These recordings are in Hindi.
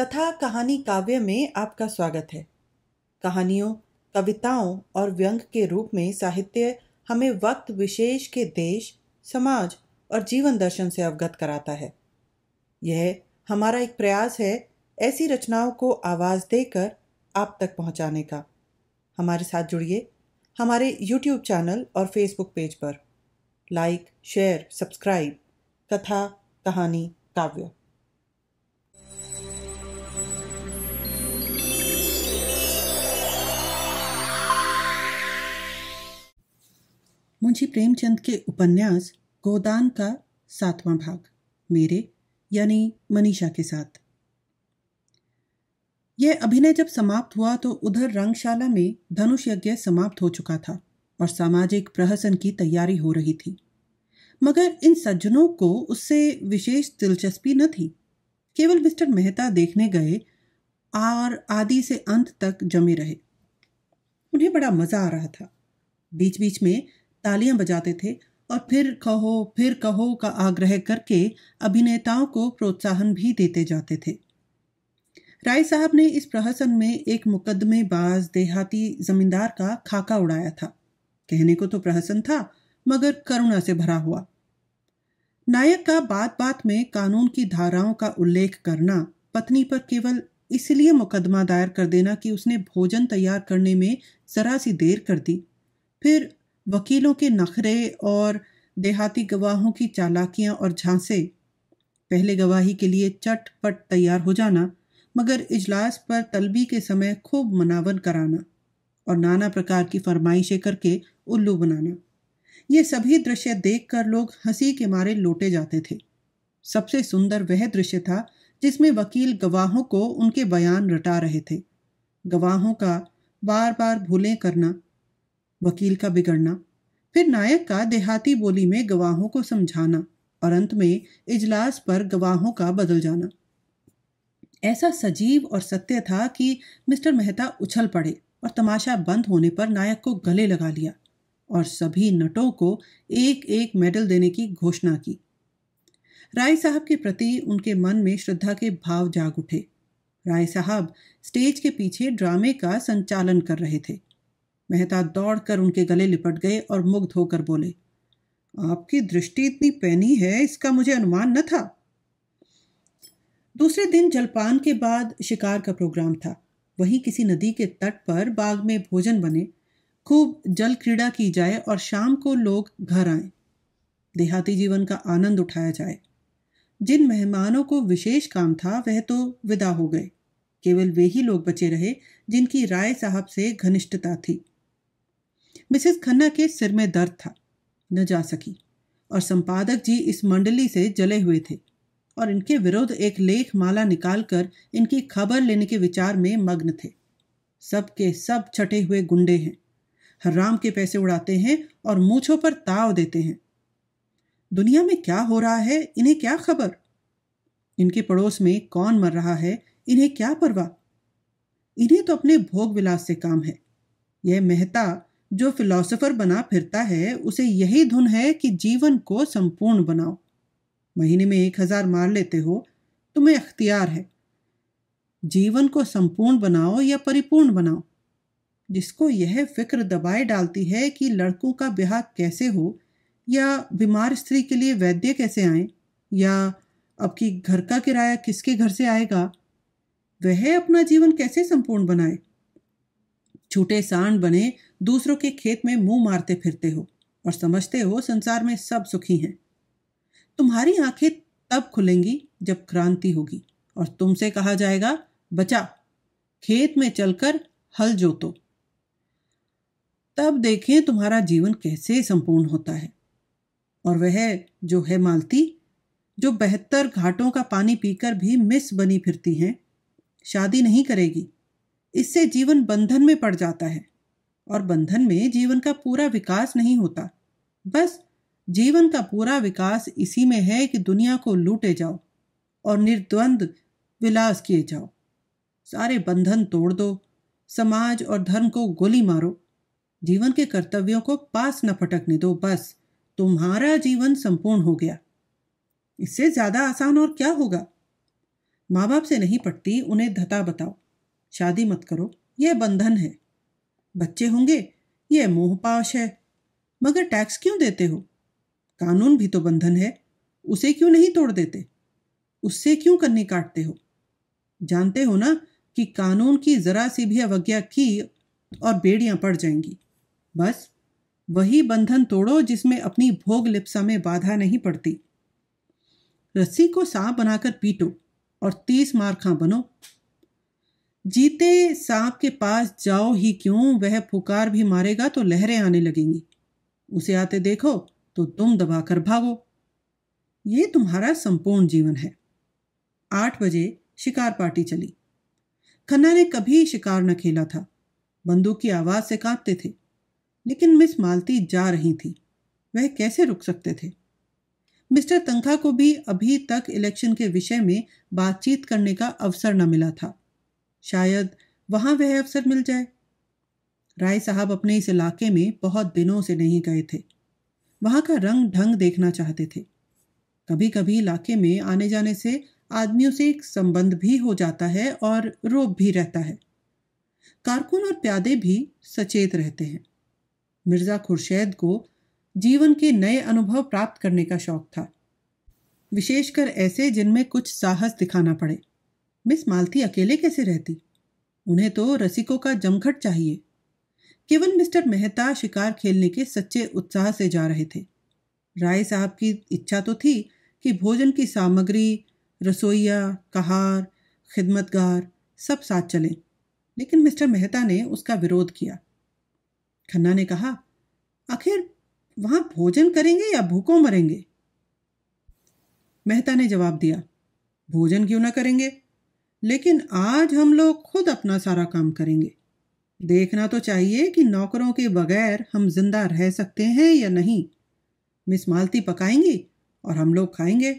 कथा कहानी काव्य में आपका स्वागत है। कहानियों, कविताओं और व्यंग के रूप में साहित्य हमें वक्त विशेष के देश, समाज और जीवन दर्शन से अवगत कराता है। यह हमारा एक प्रयास है ऐसी रचनाओं को आवाज़ देकर आप तक पहुंचाने का। हमारे साथ जुड़िए हमारे YouTube चैनल और Facebook पेज पर। Like, share, subscribe. कथा कहानी काव्य। मुंशी प्रेमचंद के उपन्यास गोदान का 7वां भाग, मेरे यानी मनीषा के साथ। यह अभिनय जब समाप्त हुआ तो उधर रंगशाला में धनुष यज्ञ समाप्त हो चुका था और सामाजिक प्रहसन की तैयारी हो रही थी। मगर इन सज्जनों को उससे विशेष दिलचस्पी न थी। केवल मिस्टर मेहता देखने गए और आदि से अंत तक जमे रहे। उन्हें बड़ा मजा आ रहा था। बीच बीच में तालियां बजाते थे और फिर कहो का आग्रह करके अभिनेताओं को प्रोत्साहन भी देते जाते थे। राय साहब ने इस प्रहसन में एक मुकदमेबाज देहाती जमींदार का खाका उड़ाया था। कहने को तो प्रहसन था, मगर करुणा से भरा हुआ। नायक का बात बात में कानून की धाराओं का उल्लेख करना, पत्नी पर केवल इसलिए मुकदमा दायर कर देना कि उसने भोजन तैयार करने में जरा सी देर कर दी, फिर वकीलों के नखरे और देहाती गवाहों की चालाकियां और झांसे, पहले गवाही के लिए चटपट तैयार हो जाना, मगर इजलास पर तलबी के समय खूब मनावन कराना और नाना प्रकार की फरमाइशें करके उल्लू बनाना, ये सभी दृश्य देखकर लोग हंसी के मारे लोटे जाते थे। सबसे सुंदर वह दृश्य था जिसमें वकील गवाहों को उनके बयान रटा रहे थे। गवाहों का बार बार भूलें करना, वकील का बिगड़ना, फिर नायक का देहाती बोली में गवाहों को समझाना और अंत में इजलास पर गवाहों का बदल जाना। ऐसा सजीव और सत्य था कि मिस्टर मेहता उछल पड़े और तमाशा बंद होने पर नायक को गले लगा लिया और सभी नटों को एक एक मेडल देने की घोषणा की। राय साहब के प्रति उनके मन में श्रद्धा के भाव जाग उठे। राय साहब स्टेज के पीछे ड्रामे का संचालन कर रहे थे। मेहता दौड़कर उनके गले लिपट गए और मुग्ध होकर बोले, आपकी दृष्टि इतनी पैनी है, इसका मुझे अनुमान न था। दूसरे दिन जलपान के बाद शिकार का प्रोग्राम था। वहीं किसी नदी के तट पर बाग में भोजन बने, खूब जल क्रीड़ा की जाए और शाम को लोग घर आए, देहाती जीवन का आनंद उठाया जाए। जिन मेहमानों को विशेष काम था वह तो विदा हो गए। केवल वे ही लोग बचे रहे जिनकी राय साहब से घनिष्ठता थी। मिसेस खन्ना के सिर में दर्द था, न जा सकी, और संपादक जी इस मंडली से जले हुए थे और इनके विरुद्ध एक लेख माला निकालकर इनकी खबर लेने के विचार में मग्न थे। सब के सब छटे हुए गुंडे हैं, हराम के पैसे उड़ाते हैं और मूछों पर ताव देते हैं। दुनिया में क्या हो रहा है इन्हें क्या खबर। इनके पड़ोस में कौन मर रहा है इन्हें क्या परवाह। इन्हें तो अपने भोग विलास से काम है। यह मेहता जो फिलॉसफर बना फिरता है, उसे यही धुन है कि जीवन को संपूर्ण बनाओ। महीने में 1000 मार लेते हो, तुम्हें अख्तियार है। जीवन को संपूर्ण बनाओ या परिपूर्ण बनाओ। जिसको यह फिक्र दबाए डालती है कि लड़कों का ब्याह कैसे हो, या बीमार स्त्री के लिए वैद्य कैसे आए, या अब की घर का किराया किसके घर से आएगा, वह अपना जीवन कैसे संपूर्ण बनाए। छूटे सांड बने दूसरों के खेत में मुंह मारते फिरते हो और समझते हो संसार में सब सुखी हैं। तुम्हारी आंखें तब खुलेंगी जब क्रांति होगी और तुमसे कहा जाएगा, बचा, खेत में चलकर हल जोतो। तब देखें तुम्हारा जीवन कैसे संपूर्ण होता है। और वह जो है मालती, जो 72 घाटों का पानी पीकर भी मिस बनी फिरती हैं, शादी नहीं करेगी। इससे जीवन बंधन में पड़ जाता है और बंधन में जीवन का पूरा विकास नहीं होता। बस जीवन का पूरा विकास इसी में है कि दुनिया को लूटे जाओ और निर्द्वंद विलास किए जाओ। सारे बंधन तोड़ दो, समाज और धर्म को गोली मारो, जीवन के कर्तव्यों को पास न फटकने दो, बस तुम्हारा जीवन संपूर्ण हो गया। इससे ज्यादा आसान और क्या होगा। माँ बाप से नहीं पटती, उन्हें धता बताओ। शादी मत करो, यह बंधन है। बच्चे होंगे, यह मोहपाश है। मगर टैक्स क्यों देते हो? कानून भी तो बंधन है, उसे क्यों नहीं तोड़ देते? उससे क्यों कन्नी काटते हो? जानते हो ना कि कानून की जरा सी भी अवज्ञा की और बेड़ियां पड़ जाएंगी। बस वही बंधन तोड़ो जिसमें अपनी भोग लिप्सा में बाधा नहीं पड़ती। रस्सी को सांप बनाकर पीटो और 30 मार खां बनो। जीते सांप के पास जाओ ही क्यों, वह पुकार भी मारेगा तो लहरें आने लगेंगी। उसे आते देखो तो तुम दबाकर भागो। ये तुम्हारा संपूर्ण जीवन है। 8 बजे शिकार पार्टी चली। खन्ना ने कभी शिकार न खेला था। बंदूक की आवाज से कांपते थे। लेकिन मिस मालती जा रही थी, वह कैसे रुक सकते थे? मिस्टर तंखा को भी अभी तक इलेक्शन के विषय में बातचीत करने का अवसर न मिला था। शायद वहां वह अवसर मिल जाए। राय साहब अपने इस इलाके में बहुत दिनों से नहीं गए थे। वहां का रंग ढंग देखना चाहते थे। कभी कभी इलाके में आने जाने से आदमियों से एक संबंध भी हो जाता है और रोब भी रहता है। कारकुन और प्यादे भी सचेत रहते हैं। मिर्जा खुर्शेद को जीवन के नए अनुभव प्राप्त करने का शौक था, विशेषकर ऐसे जिनमें कुछ साहस दिखाना पड़े। मिस मालती अकेले कैसे रहती? उन्हें तो रसिकों का जमघट चाहिए। केवल मिस्टर मेहता शिकार खेलने के सच्चे उत्साह से जा रहे थे। राय साहब की इच्छा तो थी कि भोजन की सामग्री, रसोइया, कहार, खिदमतगार सब साथ चलें, लेकिन मिस्टर मेहता ने उसका विरोध किया। खन्ना ने कहा, आखिर वहां भोजन करेंगे या भूखों मरेंगे? मेहता ने जवाब दिया, भोजन क्यों ना करेंगे, लेकिन आज हम लोग खुद अपना सारा काम करेंगे। देखना तो चाहिए कि नौकरों के बगैर हम जिंदा रह सकते हैं या नहीं। मिस मालती पकाएंगी और हम लोग खाएंगे।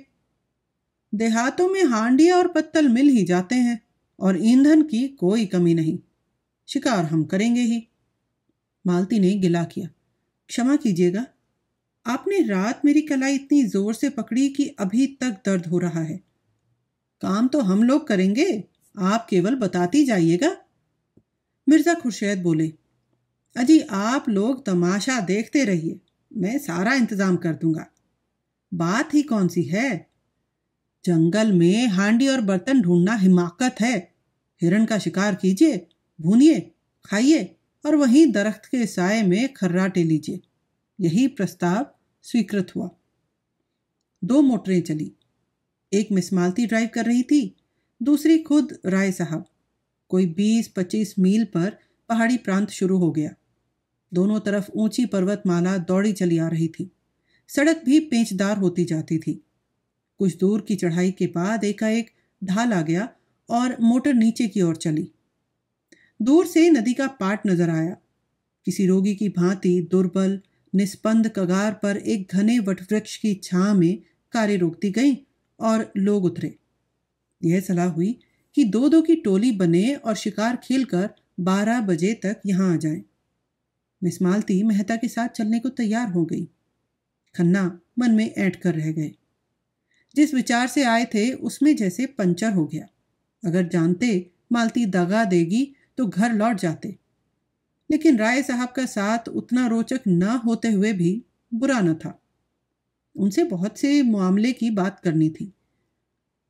देहातों में हांडिया और पत्तल मिल ही जाते हैं और ईंधन की कोई कमी नहीं। शिकार हम करेंगे ही। मालती ने गिला किया, क्षमा कीजिएगा, आपने रात मेरी कलाई इतनी जोर से पकड़ी कि अभी तक दर्द हो रहा है। काम तो हम लोग करेंगे, आप केवल बताती जाइएगा। मिर्जा खुर्शेद बोले, अजी आप लोग तमाशा देखते रहिए, मैं सारा इंतजाम कर दूंगा। बात ही कौन सी है? जंगल में हांडी और बर्तन ढूंढना हिमाकत है। हिरण का शिकार कीजिए, भूनिए, खाइए और वहीं दरख्त के साए में खर्राटे लीजिए। यही प्रस्ताव स्वीकृत हुआ। 2 मोटरें चली। एक मिस मालती ड्राइव कर रही थी, दूसरी खुद राय साहब। कोई 20-25 मील पर पहाड़ी प्रांत शुरू हो गया। दोनों तरफ ऊंची पर्वतमाला दौड़ी चली आ रही थी। सड़क भी पेचदार होती जाती थी। कुछ दूर की चढ़ाई के बाद एकाएक ढाल आ गया और मोटर नीचे की ओर चली। दूर से नदी का पाट नजर आया। किसी रोगी की भांति दुर्बल निस्पंद कगार पर एक घने वटवृक्ष की छां में कारें रोकती गईं और लोग उतरे। यह सलाह हुई कि 2-2 की टोली बने और शिकार खेलकर 12 बजे तक यहां आ जाएं। मिस मालती मेहता के साथ चलने को तैयार हो गई। खन्ना मन में ऐंठ कर रह गए। जिस विचार से आए थे उसमें जैसे पंचर हो गया। अगर जानते मालती दगा देगी तो घर लौट जाते। लेकिन राय साहब का साथ उतना रोचक न होते हुए भी बुरा न था। उनसे बहुत से मामले की बात करनी थी।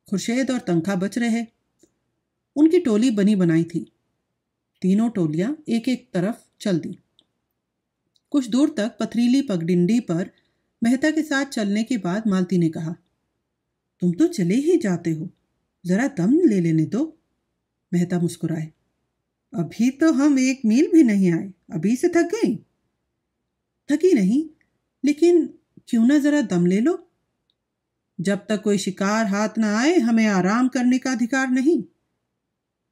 खुर्शेद और तंखा बच रहे। उनकी टोली बनी बनाई थी। तीनों टोलियां एक एक तरफ चल दी। कुछ दूर तक पथरीली पगडिंडी पर मेहता के साथ चलने के बाद मालती ने कहा, तुम तो चले ही जाते हो, जरा दम ले लेने दो। मेहता मुस्कुराए, अभी तो हम 1 मील भी नहीं आए, अभी से थक गई? थकी नहीं, लेकिन क्यों ना जरा दम ले लो। जब तक कोई शिकार हाथ ना आए हमें आराम करने का अधिकार नहीं।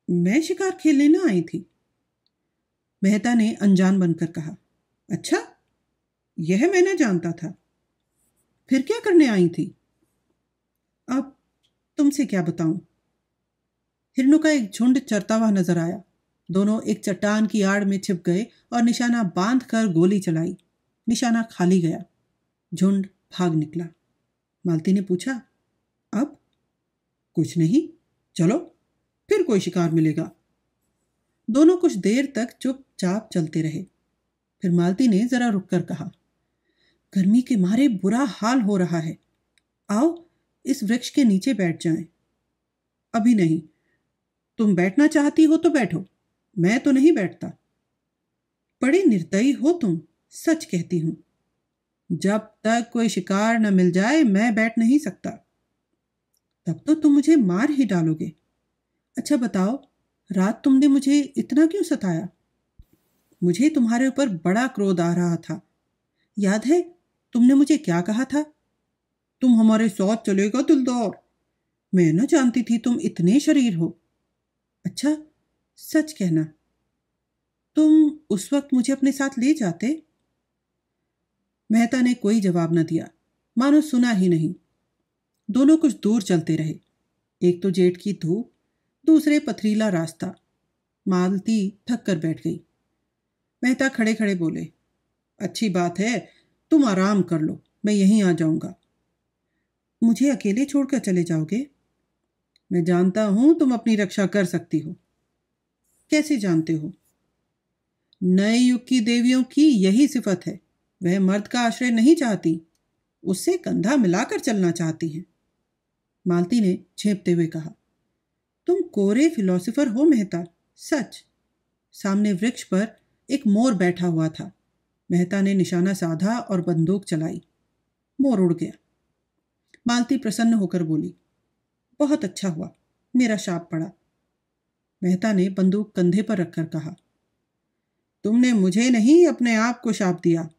मैं शिकार खेलने ना आई थी। मेहता ने अनजान बनकर कहा, अच्छा, यह मैं न जानता था। फिर क्या करने आई थी? अब तुमसे क्या बताऊं। हिरणों का एक झुंड चरता हुआ नजर आया। दोनों एक चट्टान की आड़ में छिप गए और निशाना बांध कर गोली चलाई। निशाना खाली गया। झुंड भाग निकला। मालती ने पूछा, अब? कुछ नहीं, चलो, फिर कोई शिकार मिलेगा। दोनों कुछ देर तक चुपचाप चलते रहे। फिर मालती ने जरा रुककर कहा, गर्मी के मारे बुरा हाल हो रहा है, आओ इस वृक्ष के नीचे बैठ जाएं। अभी नहीं, तुम बैठना चाहती हो तो बैठो, मैं तो नहीं बैठता। बड़े निर्दयी हो तुम, सच कहती हूं। जब तक कोई शिकार न मिल जाए मैं बैठ नहीं सकता। तब तो तुम मुझे मार ही डालोगे। अच्छा बताओ, रात तुमने मुझे इतना क्यों सताया? मुझे तुम्हारे ऊपर बड़ा क्रोध आ रहा था। याद है तुमने मुझे क्या कहा था? तुम हमारे साथ चलेगा दिलदार। मैं न जानती थी तुम इतने शरीर हो। अच्छा, सच कहना, तुम उस वक्त मुझे अपने साथ ले जाते? मेहता ने कोई जवाब न दिया, मानो सुना ही नहीं। दोनों कुछ दूर चलते रहे। एक तो जेठ की धूप, दूसरे पथरीला रास्ता। मालती थक कर बैठ गई। मेहता खड़े खड़े बोले, अच्छी बात है, तुम आराम कर लो, मैं यहीं आ जाऊंगा। मुझे अकेले छोड़कर चले जाओगे? मैं जानता हूं तुम अपनी रक्षा कर सकती हो। कैसे जानते हो? नए युग की देवियों की यही सिफत है, वह मर्द का आश्रय नहीं चाहती, उससे कंधा मिलाकर चलना चाहती हैं। मालती ने झेपते हुए कहा, तुम कोरे फिलोसोफर हो मेहता, सच। सामने वृक्ष पर एक मोर बैठा हुआ था। मेहता ने निशाना साधा और बंदूक चलाई। मोर उड़ गया। मालती प्रसन्न होकर बोली, बहुत अच्छा हुआ, मेरा शाप पड़ा। मेहता ने बंदूक कंधे पर रखकर कहा, तुमने मुझे नहीं अपने आप को शाप दिया।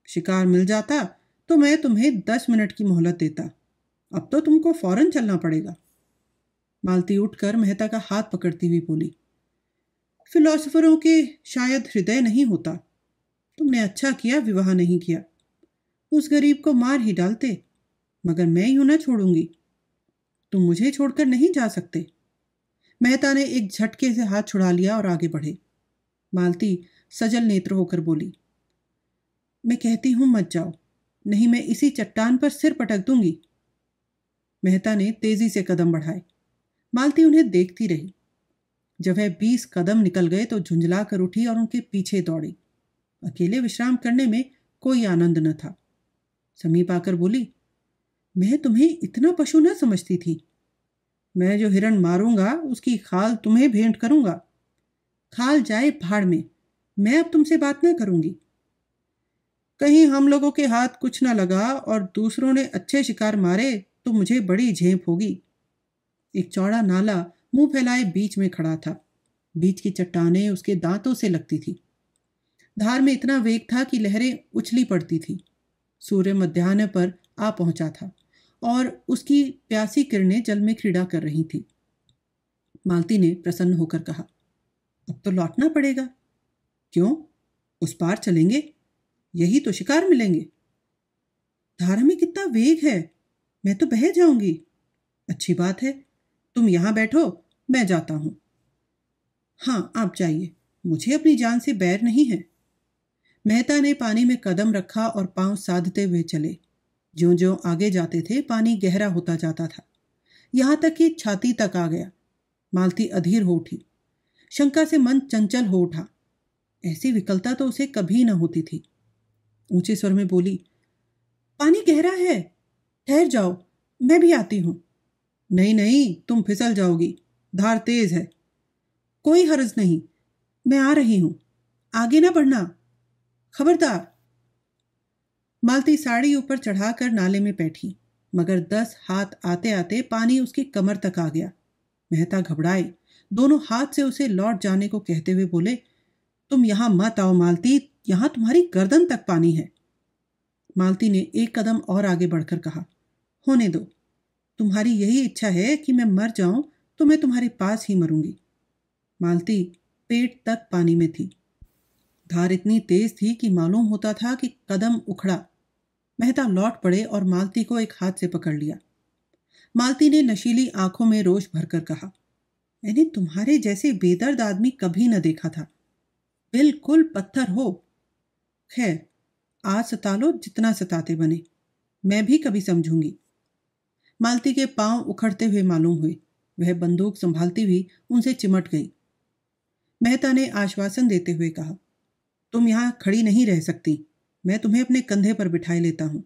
शिकार मिल जाता तो मैं तुम्हें 10 मिनट की मोहलत देता, अब तो तुमको फौरन चलना पड़ेगा। मालती उठकर मेहता का हाथ पकड़ती हुई बोली, फिलोसोफरों के शायद हृदय नहीं होता। तुमने अच्छा किया विवाह नहीं किया, उस गरीब को मार ही डालते, मगर मैं यूं न छोड़ूंगी। तुम मुझे छोड़कर नहीं जा सकते। मेहता ने एक झटके से हाथ छुड़ा लिया और आगे बढ़े। मालती सजल नेत्र होकर बोली, मैं कहती हूं मत जाओ, नहीं मैं इसी चट्टान पर सिर पटक दूंगी। मेहता ने तेजी से कदम बढ़ाए। मालती उन्हें देखती रही। जब वह 20 कदम निकल गए तो झुंझला कर उठी और उनके पीछे दौड़ी। अकेले विश्राम करने में कोई आनंद न था। समीप आकर बोली, मैं तुम्हें इतना पशु न समझती थी। मैं जो हिरण मारूंगा उसकी खाल तुम्हें भेंट करूंगा। खाल जाए भाड़ में, मैं अब तुमसे बात न करूंगी। कहीं हम लोगों के हाथ कुछ न लगा और दूसरों ने अच्छे शिकार मारे तो मुझे बड़ी झेप होगी। एक चौड़ा नाला मुंह फैलाए बीच में खड़ा था। बीच की चट्टानें उसके दांतों से लगती थी। धार में इतना वेग था कि लहरें उछली पड़ती थी। सूर्य मध्याह्न पर आ पहुंचा था और उसकी प्यासी किरणें जल में क्रीड़ा कर रही थी। मालती ने प्रसन्न होकर कहा, अब तो लौटना पड़ेगा। क्यों? उस पार चलेंगे, यही तो शिकार मिलेंगे। धारा में कितना वेग है, मैं तो बह जाऊंगी। अच्छी बात है, तुम यहां बैठो, मैं जाता हूं। हाँ, आप जाइए, मुझे अपनी जान से बैर नहीं है। मेहता ने पानी में कदम रखा और पांव साधते हुए चले। ज्यों ज्यों आगे जाते थे पानी गहरा होता जाता था, यहां तक कि छाती तक आ गया। मालती अधीर हो उठी। शंका से मन चंचल हो उठा। ऐसी विकलता तो उसे कभी न होती थी। ऊंचे स्वर में बोली, पानी गहरा है, ठहर जाओ, मैं भी आती हूं। नहीं नहीं, तुम फिसल जाओगी, धार तेज है। कोई हर्ज नहीं, मैं आ रही हूं, आगे ना बढ़ना, खबरदार। मालती साड़ी ऊपर चढ़ाकर नाले में बैठी, मगर 10 हाथ आते आते पानी उसकी कमर तक आ गया। मेहता घबराए, दोनों हाथ से उसे लौट जाने को कहते हुए बोले, तुम यहां मत आओ मालती, यहां तुम्हारी गर्दन तक पानी है। मालती ने एक कदम और आगे बढ़कर कहा, होने दो, तुम्हारी यही इच्छा है कि मैं मर जाऊं तो मैं तुम्हारे पास ही मरूंगी। मालती पेट तक पानी में थी। धार इतनी तेज थी कि मालूम होता था कि कदम उखड़ा। मेहता लौट पड़े और मालती को एक हाथ से पकड़ लिया। मालती ने नशीली आंखों में रोष भरकर कहा, मैंने तुम्हारे जैसे बेदर्द आदमी कभी न देखा था, बिल्कुल पत्थर हो। खैर, आज सता लो जितना सताते बने, मैं भी कभी समझूंगी। मालती के पांव उखड़ते हुए मालूम हुए। वह बंदूक संभालती हुई उनसे चिमट गई। मेहता ने आश्वासन देते हुए कहा, तुम यहाँ खड़ी नहीं रह सकती, मैं तुम्हें अपने कंधे पर बिठाए लेता हूँ।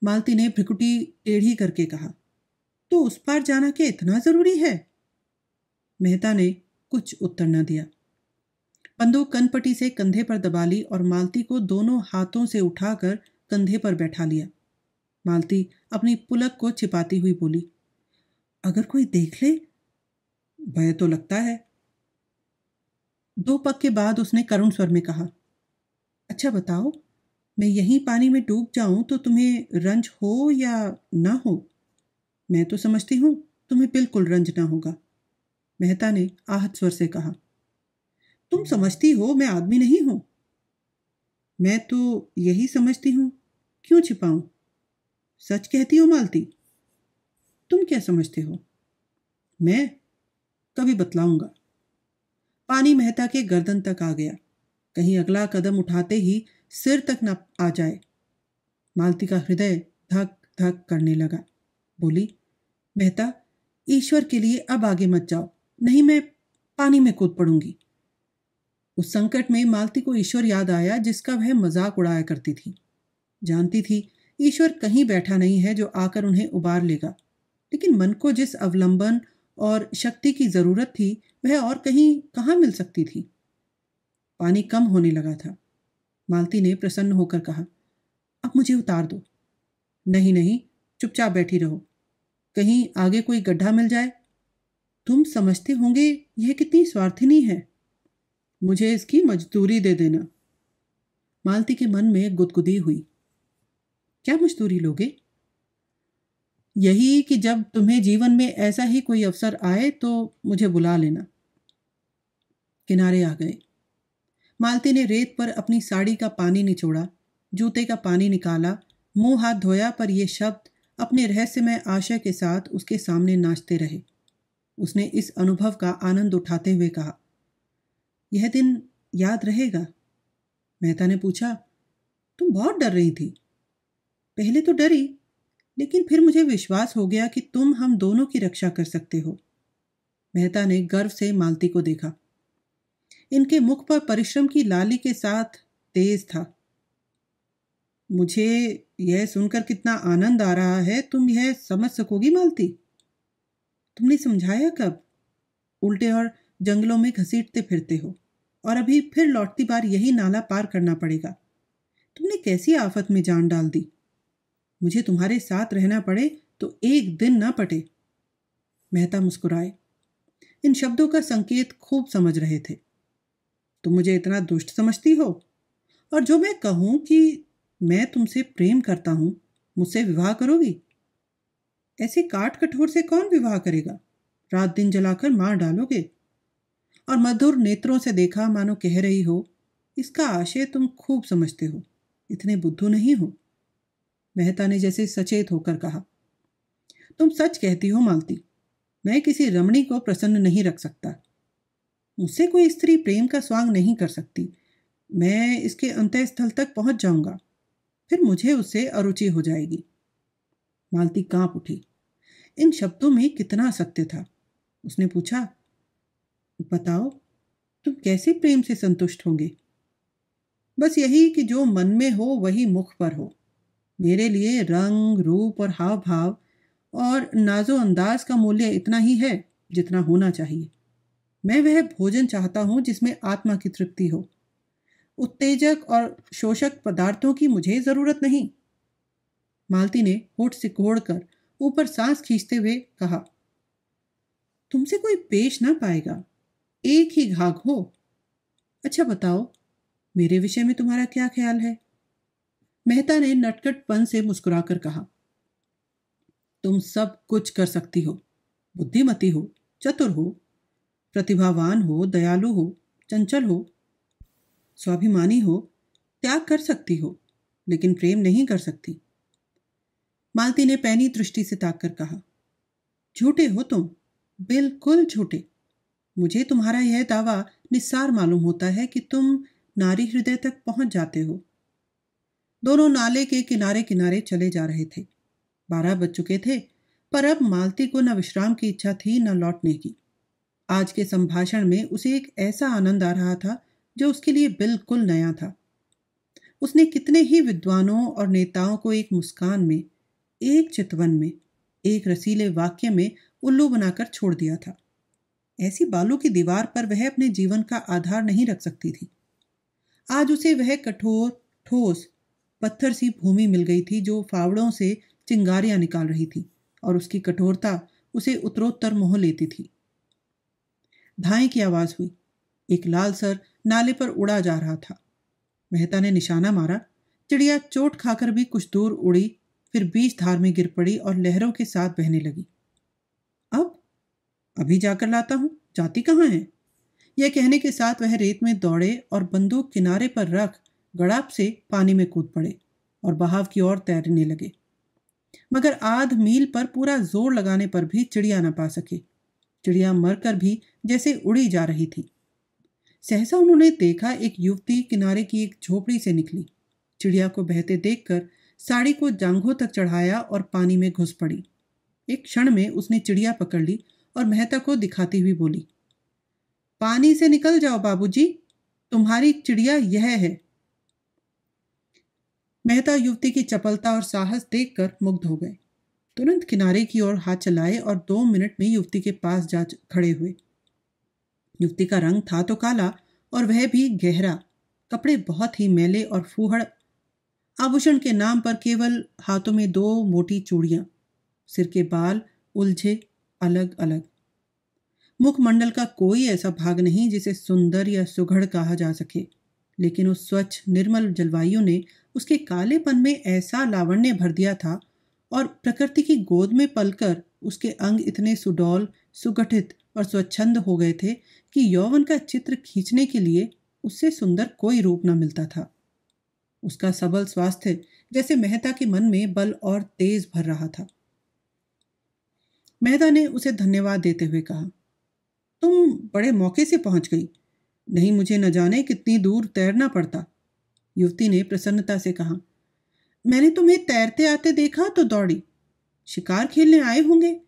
मालती ने भ्रिकुटी टेढ़ी करके कहा, तो उस पार जाना क्या इतना जरूरी है? मेहता ने कुछ उत्तर न दिया। बंदूक कनपटी से कंधे पर दबा ली और मालती को दोनों हाथों से उठाकर कंधे पर बैठा लिया। मालती अपनी पुलक को छिपाती हुई बोली, अगर कोई देख ले? भय तो लगता है। 2 पग के बाद उसने करुण स्वर में कहा, अच्छा बताओ, मैं यहीं पानी में डूब जाऊं तो तुम्हें रंज हो या ना हो? मैं तो समझती हूं तुम्हें बिल्कुल रंज ना होगा। मेहता ने आहत स्वर से कहा, तुम समझती हो मैं आदमी नहीं हूं। मैं तो यही समझती हूं, क्यों छिपाऊं? सच कहती हो मालती। तुम क्या समझते हो? मैं कभी बतलाऊंगा। पानी मेहता के गर्दन तक आ गया। कहीं अगला कदम उठाते ही सिर तक न आ जाए। मालती का हृदय धक धक करने लगा। बोली, मेहता, ईश्वर के लिए अब आगे मत जाओ, नहीं मैं पानी में कूद पड़ूंगी। उस संकट में मालती को ईश्वर याद आया जिसका वह मजाक उड़ाया करती थी। जानती थी ईश्वर कहीं बैठा नहीं है जो आकर उन्हें उबार लेगा, लेकिन मन को जिस अवलंबन और शक्ति की जरूरत थी वह और कहीं कहाँ मिल सकती थी। पानी कम होने लगा था। मालती ने प्रसन्न होकर कहा, अब मुझे उतार दो। नहीं नहीं, चुपचाप बैठी रहो, कहीं आगे कोई गड्ढा मिल जाए। तुम समझते होंगे यह कितनी स्वार्थिनी है, मुझे इसकी मजदूरी दे देना। मालती के मन में गुदगुदी हुई। क्या मजदूरी लोगे? यही कि जब तुम्हें जीवन में ऐसा ही कोई अवसर आए तो मुझे बुला लेना। किनारे आ गए। मालती ने रेत पर अपनी साड़ी का पानी निचोड़ा, जूते का पानी निकाला, मुंह हाथ धोया, पर ये शब्द अपने रहस्यमय आशय के साथ उसके सामने नाचते रहे। उसने इस अनुभव का आनंद उठाते हुए कहा, यह दिन याद रहेगा? मेहता ने पूछा, तुम बहुत डर रही थी। पहले तो डरी, लेकिन फिर मुझे विश्वास हो गया कि तुम हम दोनों की रक्षा कर सकते हो। मेहता ने गर्व से मालती को देखा। इनके मुख पर परिश्रम की लाली के साथ तेज था। मुझे यह सुनकर कितना आनंद आ रहा है तुम यह समझ सकोगी मालती? तुमने समझाया कब? उल्टे और जंगलों में घसीटते फिरते हो और अभी फिर लौटती बार यही नाला पार करना पड़ेगा। तुमने कैसी आफत में जान डाल दी। मुझे तुम्हारे साथ रहना पड़े तो एक दिन ना पटे। मेहता मुस्कुराए। इन शब्दों का संकेत खूब समझ रहे थे। तुम मुझे इतना दुष्ट समझती हो, और जो मैं कहूं कि मैं तुमसे प्रेम करता हूं, मुझसे विवाह करोगी? ऐसे काट कठोर से कौन विवाह करेगा? रात दिन जलाकर मार डालोगे। और मधुर नेत्रों से देखा, मानो कह रही हो, इसका आशय तुम खूब समझते हो, इतने बुद्धू नहीं हो। मेहता ने जैसे सचेत होकर कहा, तुम सच कहती हो मालती, मैं किसी रमणी को प्रसन्न नहीं रख सकता। मुझसे कोई स्त्री प्रेम का स्वांग नहीं कर सकती। मैं इसके अंतःस्थल तक पहुंच जाऊंगा, फिर मुझे उससे अरुचि हो जाएगी। मालती कांप उठी। इन शब्दों में कितना सत्य था। उसने पूछा, बताओ, तुम कैसे प्रेम से संतुष्ट होंगे? बस यही कि जो मन में हो वही मुख पर हो। मेरे लिए रंग, रूप और हाव भाव और नाजो अंदाज का मूल्य इतना ही है जितना होना चाहिए। मैं वह भोजन चाहता हूं जिसमें आत्मा की तृप्ति हो। उत्तेजक और शोषक पदार्थों की मुझे जरूरत नहीं। मालती ने होठ सिकोड़कर ऊपर सांस खींचते हुए कहा, तुमसे कोई पेश ना पाएगा, एक ही घाघ हो। अच्छा बताओ, मेरे विषय में तुम्हारा क्या ख्याल है? मेहता ने नटखटपन से मुस्कुराकर कहा, तुम सब कुछ कर सकती हो। बुद्धिमती हो, चतुर हो, प्रतिभावान हो, दयालु हो, चंचल हो, स्वाभिमानी हो, त्याग कर सकती हो, लेकिन प्रेम नहीं कर सकती। मालती ने पैनी दृष्टि से ताककर कहा, झूठे हो तुम, बिल्कुल झूठे। मुझे तुम्हारा यह दावा निस्सार मालूम होता है कि तुम नारी हृदय तक पहुंच जाते हो। दोनों नाले के किनारे किनारे चले जा रहे थे। 12 बज चुके थे। पर अब मालती को न विश्राम की इच्छा थी न लौटने की। आज के संभाषण में उसे एक ऐसा आनंद आ रहा था जो उसके लिए बिल्कुल नया था। उसने कितने ही विद्वानों और नेताओं को एक मुस्कान में, एक चितवन में, एक रसीले वाक्य में उल्लू बनाकर छोड़ दिया था। ऐसी बालू की दीवार पर वह अपने जीवन का आधार नहीं रख सकती थी। आज उसे वह कठोर, ठोस, पत्थर सी भूमि मिल गई थी जो फावड़ों से चिंगारियां निकाल रही थी और उसकी कठोरता उसे उत्तरोत्तर मोह लेती थी। धाए की आवाज हुई। एक लाल सर नाले पर उड़ा जा रहा था। मेहता ने निशाना मारा। चिड़िया चोट खाकर भी कुछ दूर उड़ी, फिर बीच धार में गिर पड़ी और लहरों के साथ बहने लगी। अभी जाकर लाता हूं, जाती कहाँ है? यह कहने के साथ वह रेत में दौड़े और बंदूक किनारे पर रख गड़ाप से पानी में कूद पड़े और बहाव की ओर तैरने लगे। मगर आध मील पर पूरा जोर लगाने पर भी चिड़िया न पा सके। चिड़िया मरकर भी जैसे उड़ी जा रही थी। सहसा उन्होंने देखा एक युवती किनारे की एक झोपड़ी से निकली। चिड़िया को बहते देखकर साड़ी को जांघों तक चढ़ाया और पानी में घुस पड़ी। एक क्षण में उसने चिड़िया पकड़ ली और मेहता को दिखाती हुई बोली, पानी से निकल जाओ बाबूजी, तुम्हारी चिड़िया यह है। मेहता युवती की चपलता और साहस देखकर मुग्ध हो गए। तुरंत किनारे की ओर हाथ चलाए और 2 मिनट में युवती के पास जा खड़े हुए। युवती का रंग था तो काला और वह भी गहरा, कपड़े बहुत ही मैले और फूहड़, आभूषण के नाम पर केवल हाथों में 2 मोटी चूड़ियां, सिर के बाल उलझे अलग अलग। मुखमंडल का कोई ऐसा भाग नहीं जिसे सुंदर या सुघड़ कहा जा सके, लेकिन उस स्वच्छ निर्मल जलवायु ने उसके कालेपन में ऐसा लावण्य भर दिया था और प्रकृति की गोद में पलकर उसके अंग इतने सुडौल, सुगठित और स्वच्छंद हो गए थे कि यौवन का चित्र खींचने के लिए उससे सुंदर कोई रूप न मिलता था। उसका सबल स्वास्थ्य जैसे मेहता के मन में बल और तेज भर रहा था। मेहता ने उसे धन्यवाद देते हुए कहा, तुम बड़े मौके से पहुंच गई, नहीं मुझे न जाने कितनी दूर तैरना पड़ता। युवती ने प्रसन्नता से कहा, मैंने तुम्हें तैरते आते देखा तो दौड़ी। शिकार खेलने आए होंगे?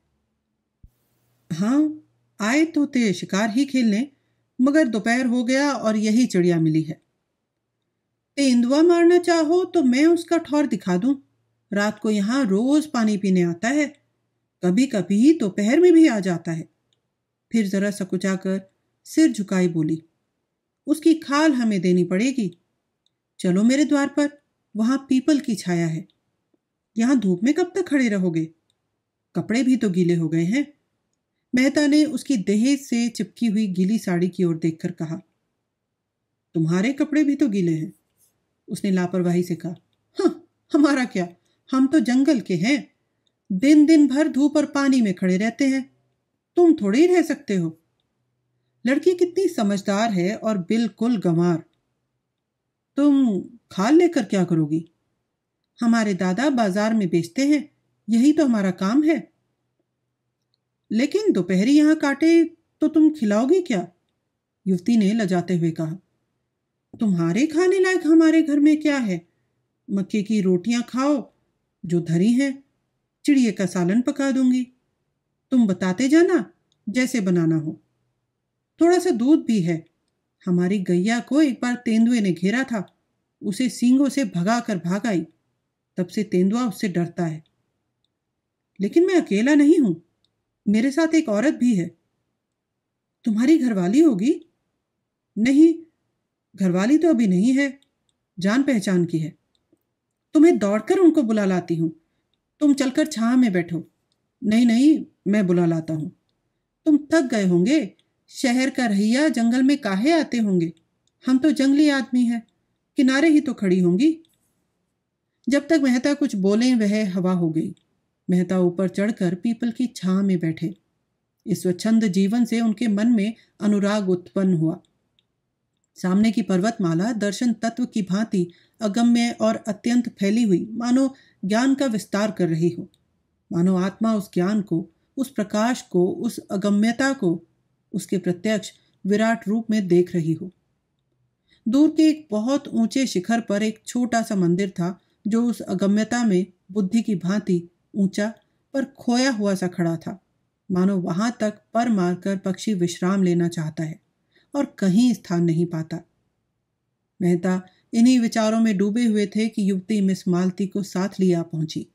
हाँ, आए तो थे शिकार ही खेलने, मगर दोपहर हो गया और यही चिड़िया मिली है। तेंदुआ मारना चाहो तो मैं उसका ठौर दिखा दूं। रात को यहाँ रोज पानी पीने आता है, कभी कभी दोपहर में भी आ जाता है। फिर जरा सकुचाकर सिर झुकाई बोली, उसकी खाल हमें देनी पड़ेगी। चलो मेरे द्वार पर, वहां पीपल की छाया है। यहां धूप में कब तक खड़े रहोगे? कपड़े भी तो गीले हो गए हैं। मेहता ने उसकी दहेज से चिपकी हुई गीली साड़ी की ओर देखकर कहा, तुम्हारे कपड़े भी तो गीले हैं। उसने लापरवाही से कहा, हाँ, हमारा क्या, हम तो जंगल के हैं, दिन दिन भर धूप और पानी में खड़े रहते हैं, तुम थोड़े ही रह सकते हो। लड़की कितनी समझदार है और बिल्कुल गंवार। तुम खाल लेकर क्या करोगी? हमारे दादा बाजार में बेचते हैं, यही तो हमारा काम है। लेकिन दोपहरी यहां काटे तो तुम खिलाओगी क्या? युवती ने लजाते हुए कहा, तुम्हारे खाने लायक हमारे घर में क्या है? मक्के की रोटियां खाओ जो धरी हैं, चिड़िए का सालन पका दूंगी, तुम बताते जाना जैसे बनाना हो। थोड़ा सा दूध भी है। हमारी गैया को एक बार तेंदुए ने घेरा था, उसे सींगों से भगा कर भाग आई, तब से तेंदुआ उससे डरता है। लेकिन मैं अकेला नहीं हूं, मेरे साथ एक औरत भी है। तुम्हारी घरवाली होगी? नहीं, घरवाली तो अभी नहीं है, जान पहचान की है। तुम्हें दौड़कर उनको बुला लाती हूं, तुम चलकर छांव में बैठो। नहीं नहीं, मैं बुला लाता हूं। तुम थक गए होंगे, शहर का रहिया जंगल में काहे आते होंगे, हम तो जंगली आदमी हैं, किनारे ही तो खड़ी होंगी। जब तक मेहता कुछ बोले वह हवा हो गई। मेहता ऊपर चढ़कर पीपल की छांव में बैठे। इस स्वच्छंद जीवन से उनके मन में अनुराग उत्पन्न हुआ। सामने की पर्वतमाला दर्शन तत्व की भांति अगम्य और अत्यंत फैली हुई, मानो ज्ञान का विस्तार कर रही हो, मानो आत्मा उस ज्ञान को, उस प्रकाश को, उस अगम्यता को उसके प्रत्यक्ष विराट रूप में देख रही हो। दूर के एक बहुत ऊंचे शिखर पर एक छोटा सा मंदिर था जो उस अगम्यता में बुद्धि की भांति ऊंचा, पर खोया हुआ सा खड़ा था, मानो वहां तक पर मारकर पक्षी विश्राम लेना चाहता है और कहीं स्थान नहीं पाता। मेहता इन्हीं विचारों में डूबे हुए थे कि युवती मिस मालती को साथ लिया पहुंची।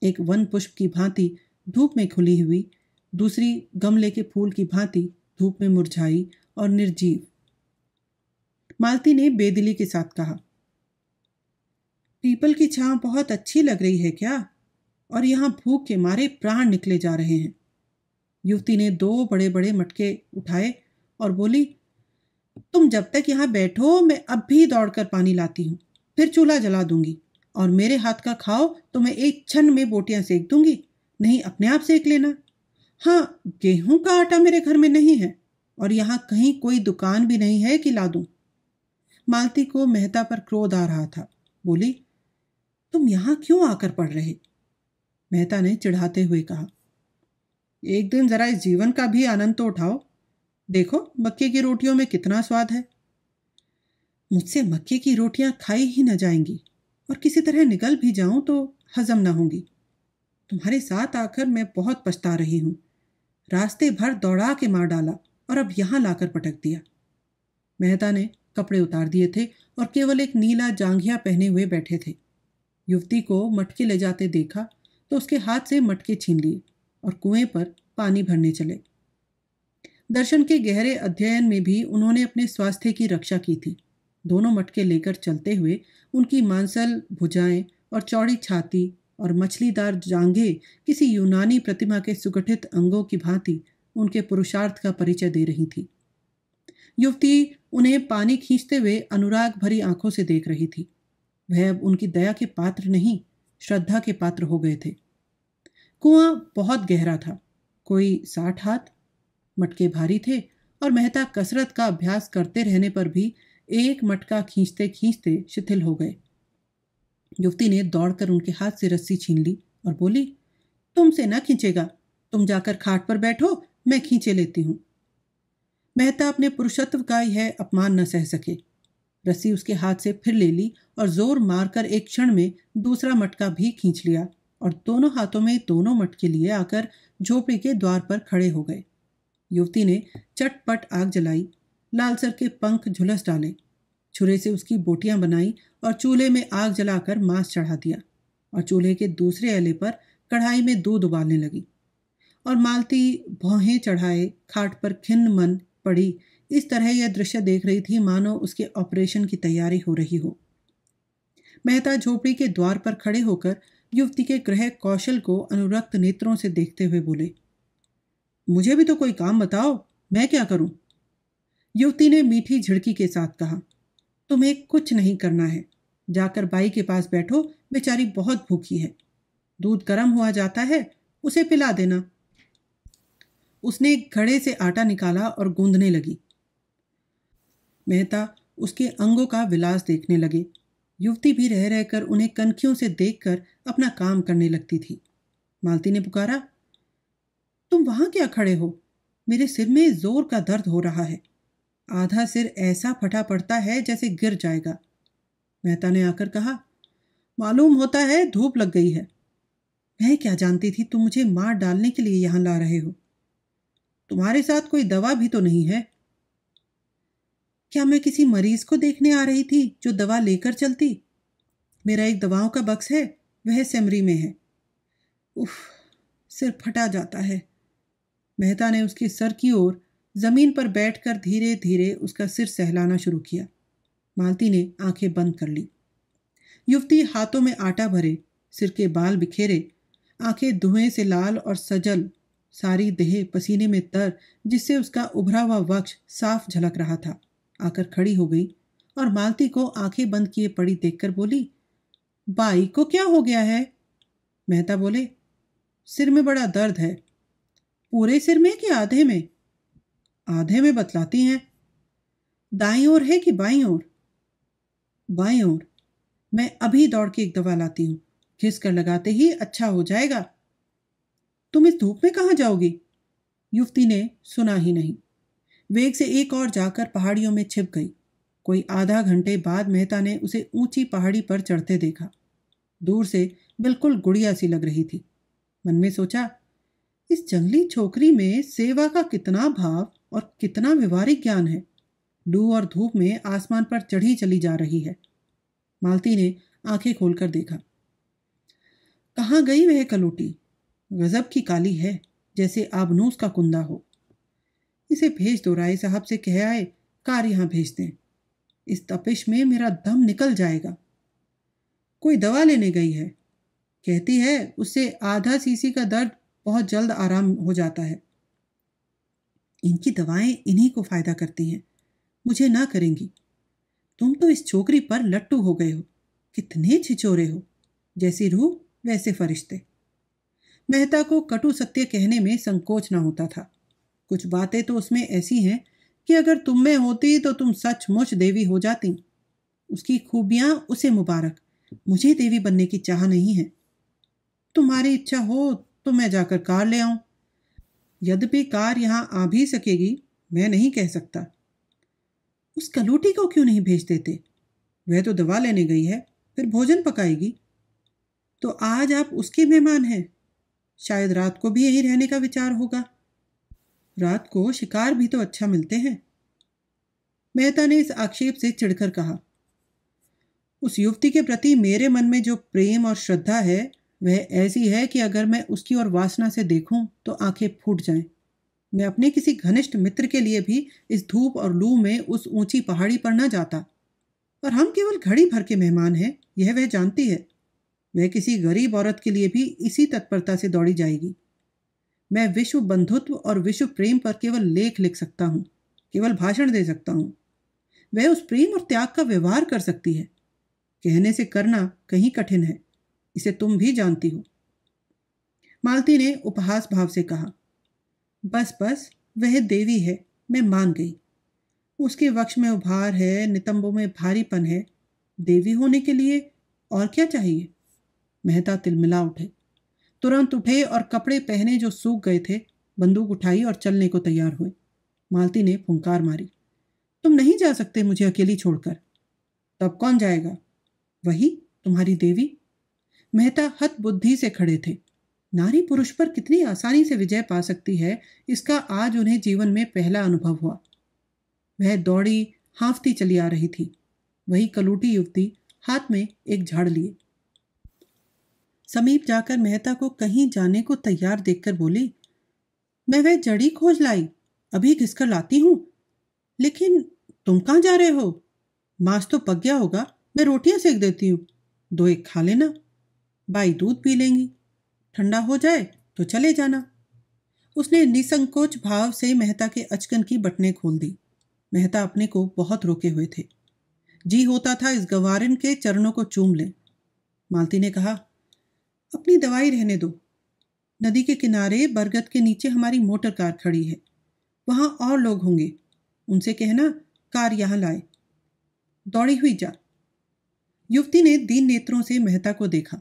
एक वन पुष्प की भांति धूप में खुली हुई, दूसरी गमले के फूल की भांति धूप में मुरझाई और निर्जीव। मालती ने बेदिली के साथ कहा, पीपल की छांव बहुत अच्छी लग रही है क्या? और यहाँ भूख के मारे प्राण निकले जा रहे हैं। युवती ने 2 बड़े बड़े मटके उठाए और बोली, तुम जब तक यहाँ बैठो मैं अब भी दौड़कर पानी लाती हूँ, फिर चूल्हा जला दूंगी और मेरे हाथ का खाओ तो मैं एक क्षण में बोटियां सेक दूंगी, नहीं अपने आप सेक लेना। हाँ, गेहूं का आटा मेरे घर में नहीं है और यहाँ कहीं कोई दुकान भी नहीं है कि ला दूं। मालती को मेहता पर क्रोध आ रहा था। बोली, तुम यहाँ क्यों आकर पड़ रहे? मेहता ने चिढ़ाते हुए कहा, एक दिन जरा इस जीवन का भी आनंद तो उठाओ। देखो मक्के की रोटियों में कितना स्वाद है। मुझसे मक्के की रोटियां खाई ही न जाएंगी और किसी तरह निकल भी जाऊं तो हजम न होंगी। तुम्हारे साथ आकर मैं बहुत पछता रही हूं। रास्ते भर दौड़ा के मार डाला और अब यहां लाकर पटक दिया। मेहता ने कपड़े उतार दिए थे और केवल एक नीला जांघिया पहने हुए बैठे थे। युवती को मटके ले जाते देखा तो उसके हाथ से मटके छीन लिए और कुएं पर पानी भरने चले। दर्शन के गहरे अध्ययन में भी उन्होंने अपने स्वास्थ्य की रक्षा की थी। दोनों मटके लेकर चलते हुए उनकी मांसल भुजाएं और चौड़ी छाती और मछलीदार जांघें किसी यूनानी प्रतिमा के सुगठित अंगों की भांति उनके पुरुषार्थ का परिचय दे रही थी। युवती उन्हें पानी खींचते हुए अनुराग भरी आंखों से देख रही थी। वह अब उनकी दया के पात्र नहीं, श्रद्धा के पात्र हो गए थे। कुआं बहुत गहरा था, कोई 60 हाथ। मटके भारी थे और मेहता कसरत का अभ्यास करते रहने पर भी एक मटका खींचते खींचते शिथिल हो गए। युवती ने दौड़कर उनके हाथ से रस्सी छीन ली और बोली, तुमसे ना खींचेगा, तुम जाकर खाट पर बैठो, मैं खींचे लेती हूं। मेहता अपने पुरुषत्व का यह अपमान न सह सके। रस्सी उसके हाथ से फिर ले ली और जोर मारकर एक क्षण में दूसरा मटका भी खींच लिया और दोनों हाथों में दोनों मटके लिए आकर झोपड़ी के द्वार पर खड़े हो गए। युवती ने चटपट आग जलाई, लालसर के पंख झुलस डाले, छुरे से उसकी बोटियां बनाई और चूल्हे में आग जलाकर मांस चढ़ा दिया और चूल्हे के दूसरे एले पर कढ़ाई में दूध उबालने लगी। और मालती भौहें चढ़ाए खाट पर खिन्न मन पड़ी इस तरह यह दृश्य देख रही थी मानो उसके ऑपरेशन की तैयारी हो रही हो। मेहता झोपड़ी के द्वार पर खड़े होकर युवती के गृह कौशल को अनुरक्त नेत्रों से देखते हुए बोले, मुझे भी तो कोई काम बताओ, मैं क्या करूं? युवती ने मीठी झिड़की के साथ कहा, तुम्हें कुछ नहीं करना है, जाकर बाई के पास बैठो, बेचारी बहुत भूखी है। दूध गर्म हुआ जाता है, उसे पिला देना। उसने घड़े से आटा निकाला और गूंदने लगी। मेहता उसके अंगों का विलास देखने लगे। युवती भी रह रहकर उन्हें कनखियों से देखकर अपना काम करने लगती थी। मालती ने पुकारा, तुम वहां क्या खड़े हो? मेरे सिर में जोर का दर्द हो रहा है। आधा सिर ऐसा फटा पड़ता है जैसे गिर जाएगा। मेहता ने आकर कहा, मालूम होता है धूप लग गई है। मैं क्या जानती थी तुम मुझे मार डालने के लिए यहां ला रहे हो। तुम्हारे साथ कोई दवा भी तो नहीं है। क्या मैं किसी मरीज को देखने आ रही थी जो दवा लेकर चलती? मेरा एक दवाओं का बक्स है, वह सेमरी में है। उफ, सिर फटा जाता है। मेहता ने उसके सर की ओर जमीन पर बैठकर धीरे धीरे उसका सिर सहलाना शुरू किया। मालती ने आंखें बंद कर ली। युवती हाथों में आटा भरे, सिर के बाल बिखेरे, आंखें धुएं से लाल और सजल, सारी देह पसीने में तर, जिससे उसका उभरा हुआ वक्ष साफ झलक रहा था, आकर खड़ी हो गई और मालती को आंखें बंद किए पड़ी देखकर बोली, बाई को क्या हो गया है? मेहता बोले, सिर में बड़ा दर्द है। पूरे सिर में कि आधे में? आधे में बतलाती हैं। दाईं ओर है कि बाईं ओर? बाईं ओर। मैं अभी दौड़ के एक दवा लाती हूँ, घिस कर लगाते ही अच्छा हो जाएगा। तुम इस धूप में कहाँ जाओगी? युवती ने सुना ही नहीं, वेग से एक और जाकर पहाड़ियों में छिप गई। कोई आधा घंटे बाद मेहता ने उसे ऊंची पहाड़ी पर चढ़ते देखा। दूर से बिल्कुल गुड़िया सी लग रही थी। मन में सोचा, इस जंगली छोकरी में सेवा का कितना भाव और कितना व्यवहारिक ज्ञान है। लू और धूप में आसमान पर चढ़ी चली जा रही है। मालती ने आंखें खोलकर देखा। कहाँ गई वह कलोटी? गजब की काली है, जैसे आबनूस का कुंदा हो। इसे भेज दो, राय साहब से कह आए कार यहाँ भेज दें। इस तपिश में मेरा दम निकल जाएगा। कोई दवा लेने गई है, कहती है उससे आधा सीसी का दर्द बहुत जल्द आराम हो जाता है। इनकी दवाएं इन्हीं को फायदा करती हैं, मुझे ना करेंगी। तुम तो इस छोकरी पर लट्टू हो गए हो। कितने छिछोरे हो, जैसी रूह वैसे फरिश्ते। मेहता को कटु सत्य कहने में संकोच ना होता था। कुछ बातें तो उसमें ऐसी हैं कि अगर तुम में होती तो तुम सचमुच देवी हो जाती। उसकी खूबियां उसे मुबारक, मुझे देवी बनने की चाह नहीं है। तुम्हारी इच्छा हो तो मैं जाकर कार ले आऊं। यद्यपि कार यहां आ भी सकेगी, मैं नहीं कह सकता। उस कलूटी को क्यों नहीं भेज देते? वह तो दवा लेने गई है, फिर भोजन पकाएगी। तो आज आप उसके मेहमान हैं। शायद रात को भी यहीं रहने का विचार होगा। रात को शिकार भी तो अच्छा मिलते हैं। मेहता ने इस आक्षेप से चिढ़कर कहा। उस युवती के प्रति मेरे मन में जो प्रेम और श्रद्धा है वह ऐसी है कि अगर मैं उसकी ओर वासना से देखूं तो आंखें फूट जाएं। मैं अपने किसी घनिष्ठ मित्र के लिए भी इस धूप और लू में उस ऊंची पहाड़ी पर न जाता। और हम केवल घड़ी भर के मेहमान हैं, यह वह जानती है। वह किसी गरीब औरत के लिए भी इसी तत्परता से दौड़ी जाएगी। मैं विश्व बंधुत्व और विश्व प्रेम पर केवल लेख लिख सकता हूँ, केवल भाषण दे सकता हूँ। वह उस प्रेम और त्याग का व्यवहार कर सकती है। कहने से करना कहीं कठिन है, इसे तुम भी जानती हो। मालती ने उपहास भाव से कहा। बस बस, वह देवी है, मैं मान गई। उसके वक्ष में उभार है, नितंबों में भारीपन है। देवी होने के लिए और क्या चाहिए? मेहता तिलमिला उठे, तुरंत उठे और कपड़े पहने जो सूख गए थे, बंदूक उठाई और चलने को तैयार हुए। मालती ने फुंकार मारी। तुम नहीं जा सकते मुझे अकेली छोड़कर। तब कौन जाएगा? वही तुम्हारी देवी। मेहता हत बुद्धि से खड़े थे। नारी पुरुष पर कितनी आसानी से विजय पा सकती है, इसका आज उन्हें जीवन में पहला अनुभव हुआ। वह दौड़ी हाँफती चली आ रही थी। वही कलूटी युवती हाथ में एक झाड़ लिए। समीप जाकर मेहता को कहीं जाने को तैयार देखकर बोली, मैं वह जड़ी खोज लाई, अभी घिसकर लाती हूं। लेकिन तुम कहां जा रहे हो? मांस तो पक गया होगा, मैं रोटियां सेक देती हूँ, 2 एक खा लेना। बाई दूध पी लेंगी, ठंडा हो जाए तो चले जाना। उसने निसंकोच भाव से मेहता के अचकन की बटनें खोल दी। मेहता अपने को बहुत रोके हुए थे। जी होता था इस गवारिन के चरणों को चूम ले। मालती ने कहा, अपनी दवाई रहने दो। नदी के किनारे बरगद के नीचे हमारी मोटर कार खड़ी है, वहां और लोग होंगे, उनसे कहना कार यहां लाए। दौड़ी हुई जा। युवती ने दीन नेत्रों से मेहता को देखा।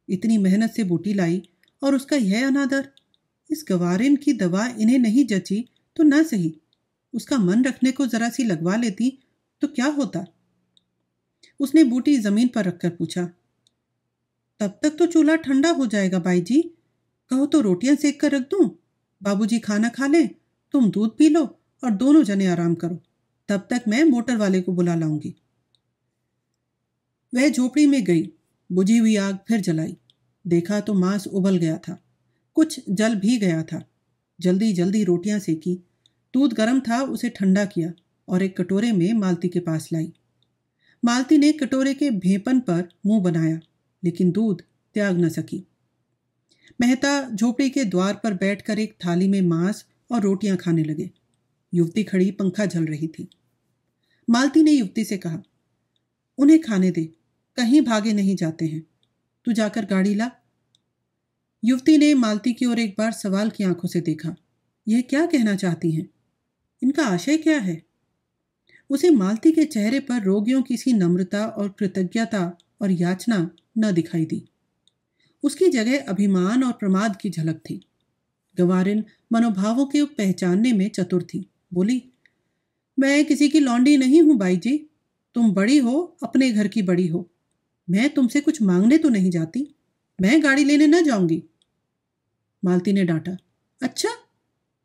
इतनी मेहनत से बूटी लाई और उसका यह अनादर। इस गवारिन की दवा इन्हें नहीं जची तो ना सही, उसका मन रखने को जरा सी लगवा लेती तो क्या होता। उसने बूटी जमीन पर रखकर पूछा, तब तक तो चूल्हा ठंडा हो जाएगा बाई जी। कहो तो रोटियां सेक कर रख दूं, बाबूजी खाना खा ले, तुम दूध पी लो और दोनों जने आराम करो। तब तक मैं मोटर वाले को बुला लाऊंगी। वह झोपड़ी में गई, बुझी हुई आग फिर जलाई। देखा तो मांस उबल गया था, कुछ जल भी गया था। जल्दी जल्दी रोटियां सेकी, दूध गर्म था, उसे ठंडा किया और एक कटोरे में मालती के पास लाई। मालती ने कटोरे के भेपन पर मुंह बनाया, लेकिन दूध त्याग न सकी। मेहता झोपड़ी के द्वार पर बैठकर एक थाली में मांस और रोटियां खाने लगे। युवती खड़ी पंखा झल रही थी। मालती ने युवती से कहा, उन्हें खाने दे, कहीं भागे नहीं जाते हैं, तू जाकर गाड़ी ला। युवती ने मालती की ओर एक बार सवाल की आंखों से देखा। यह क्या कहना चाहती हैं? इनका आशय क्या है? उसे मालती के चेहरे पर रोगियों की सी नम्रता और कृतज्ञता और याचना न दिखाई दी। उसकी जगह अभिमान और प्रमाद की झलक थी। गवारिन मनोभावों के पहचानने में चतुर थी। बोली, मैं किसी की लौंडी नहीं हूं बाई जी, तुम बड़ी हो, अपने घर की बड़ी हो। मैं तुमसे कुछ मांगने तो नहीं जाती, मैं गाड़ी लेने न जाऊंगी। मालती ने डांटा। अच्छा,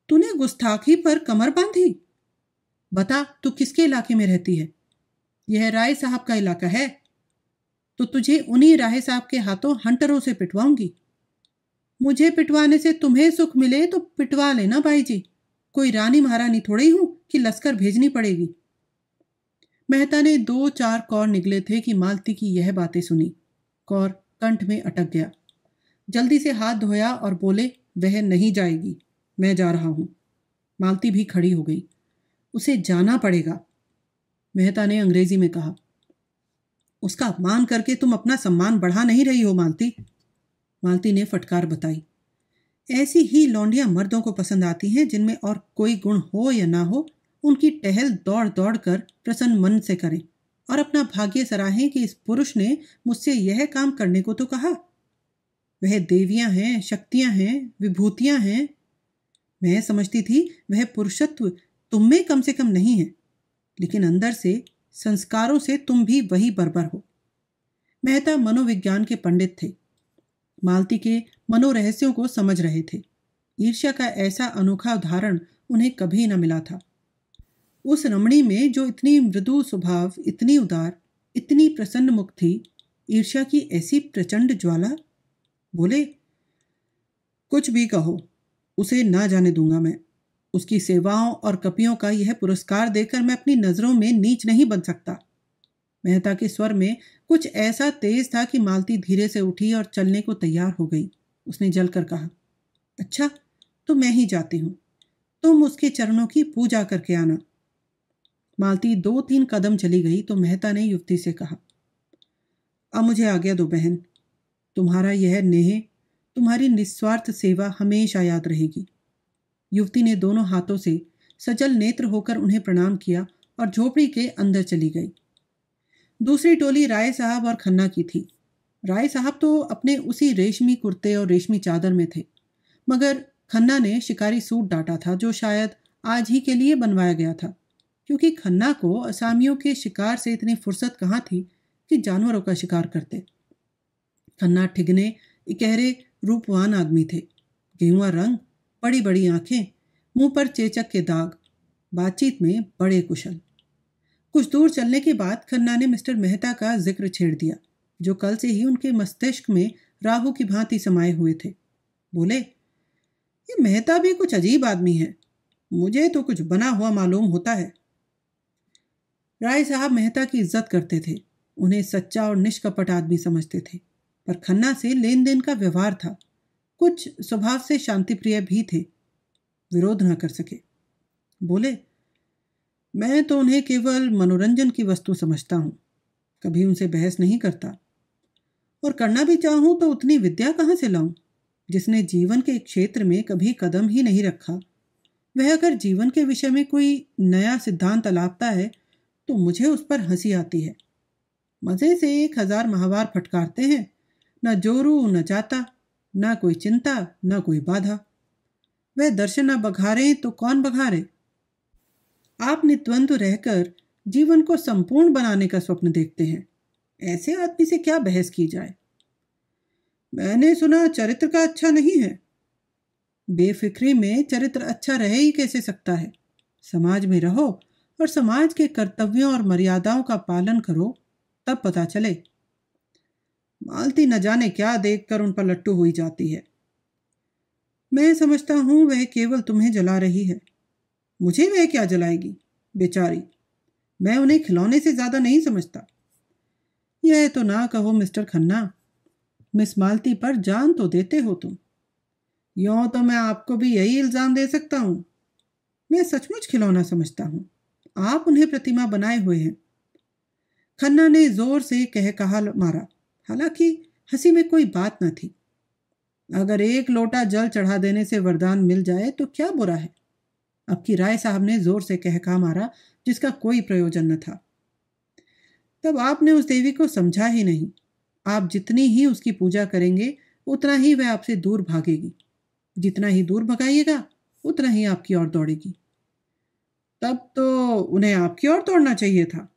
तूने गुस्ताखी पर कमर बांधी? बता, तू किसके इलाके में रहती है? यह राय साहब का इलाका है, तो तुझे उन्हीं राय साहब के हाथों हंटरों से पिटवाऊंगी। मुझे पिटवाने से तुम्हें सुख मिले तो पिटवा लेना भाई जी, कोई रानी महारानी थोड़ी हूं कि लश्कर भेजनी पड़ेगी। मेहता ने 2-4 कौर निगले थे कि मालती की यह बातें सुनी। कौर कंठ में अटक गया। जल्दी से हाथ धोया और बोले, वह नहीं जाएगी, मैं जा रहा हूं। मालती भी खड़ी हो गई। उसे जाना पड़ेगा, मेहता ने अंग्रेजी में कहा। उसका अपमान करके तुम अपना सम्मान बढ़ा नहीं रही हो मालती। मालती ने फटकार बताई। ऐसी ही लौंडियां मर्दों को पसंद आती हैं जिनमें और कोई गुण हो या ना हो, उनकी टहल दौड़ दौड़ कर प्रसन्न मन से करें और अपना भाग्य सराहें कि इस पुरुष ने मुझसे यह काम करने को तो कहा। वह देवियां हैं, शक्तियां हैं, विभूतियां हैं। मैं समझती थी वह पुरुषत्व तुम में कम से कम नहीं है, लेकिन अंदर से, संस्कारों से तुम भी वही बर्बर हो। मेहता मनोविज्ञान के पंडित थे, मालती के मनोरहस्यों को समझ रहे थे। ईर्ष्या का ऐसा अनोखा उदाहरण उन्हें कभी न मिला था। उस रमणी में जो इतनी मृदु स्वभाव, इतनी उदार, इतनी प्रसन्न मुख थी, ईर्ष्या की ऐसी प्रचंड ज्वाला। बोले, कुछ भी कहो, उसे ना जाने दूंगा मैं। उसकी सेवाओं और कपियों का यह पुरस्कार देकर मैं अपनी नजरों में नीच नहीं बन सकता। मेहता के स्वर में कुछ ऐसा तेज था कि मालती धीरे से उठी और चलने को तैयार हो गई। उसने जलकर कहा, अच्छा, तो मैं ही जाती हूं, तुम उसके चरणों की पूजा करके आना। मालती 2-3 कदम चली गई तो मेहता ने युवती से कहा, अब मुझे आज्ञा दो बहन, तुम्हारा यह नेह, तुम्हारी निस्वार्थ सेवा हमेशा याद रहेगी। युवती ने दोनों हाथों से सजल नेत्र होकर उन्हें प्रणाम किया और झोपड़ी के अंदर चली गई। दूसरी टोली राय साहब और खन्ना की थी। राय साहब तो अपने उसी रेशमी कुर्ते और रेशमी चादर में थे, मगर खन्ना ने शिकारी सूट डाटा था जो शायद आज ही के लिए बनवाया गया था, क्योंकि खन्ना को असामियों के शिकार से इतनी फुर्सत कहाँ थी कि जानवरों का शिकार करते। खन्ना ठिगने, इकहरे, रूपवान आदमी थे। गेहुआ रंग, बड़ी बड़ी आंखें, मुंह पर चेचक के दाग, बातचीत में बड़े कुशल। कुछ दूर चलने के बाद खन्ना ने मिस्टर मेहता का जिक्र छेड़ दिया, जो कल से ही उनके मस्तिष्क में राहु की भांति समाये हुए थे। बोले, ये मेहता भी कुछ अजीब आदमी है, मुझे तो कुछ बना हुआ मालूम होता है। राय साहब मेहता की इज्जत करते थे, उन्हें सच्चा और निष्कपट आदमी समझते थे, पर खन्ना से लेन देन का व्यवहार था। कुछ स्वभाव से शांतिप्रिय भी थे, विरोध न कर सके। बोले, मैं तो उन्हें केवल मनोरंजन की वस्तु समझता हूं, कभी उनसे बहस नहीं करता, और करना भी चाहूं तो उतनी विद्या कहां से लाऊं। जिसने जीवन के क्षेत्र में कभी कदम ही नहीं रखा, वह अगर जीवन के विषय में कोई नया सिद्धांत अलापता है तो मुझे उस पर हंसी आती है। मजे से 1000 महावार फटकारते हैं, न जोरू न जाता, न कोई चिंता न कोई बाधा। वह दर्शन न बघारे तो कौन बघारे। आप निद्वंद्व रहकर जीवन को संपूर्ण बनाने का स्वप्न देखते हैं, ऐसे आदमी से क्या बहस की जाए। मैंने सुना चरित्र का अच्छा नहीं है। बेफिक्री में चरित्र अच्छा रह ही कैसे सकता है। समाज में रहो और समाज के कर्तव्यों और मर्यादाओं का पालन करो, तब पता चले। मालती न जाने क्या देखकर उन पर लट्टू हुई जाती है। मैं समझता हूं वह केवल तुम्हें जला रही है। मुझे वह क्या जलाएगी, बेचारी। मैं उन्हें खिलौने से ज्यादा नहीं समझता। यह तो ना कहो मिस्टर खन्ना, मिस मालती पर जान तो देते हो तुम। यों तो मैं आपको भी यही इल्जाम दे सकता हूं। मैं सचमुच खिलौना समझता हूं, आप उन्हें प्रतिमा बनाए हुए हैं। खन्ना ने जोर से कह कहा मारा, हालांकि हंसी में कोई बात न थी। अगर एक लोटा जल चढ़ा देने से वरदान मिल जाए तो क्या बुरा है। अब की राय साहब ने जोर से कह कहा मारा, जिसका कोई प्रयोजन न था। तब आपने उस देवी को समझा ही नहीं। आप जितनी ही उसकी पूजा करेंगे उतना ही वह आपसे दूर भागेगी, जितना ही दूर भगाइएगा उतना ही आपकी ओर दौड़ेगी। तब तो उन्हें आपकी ओर दौड़ना चाहिए था।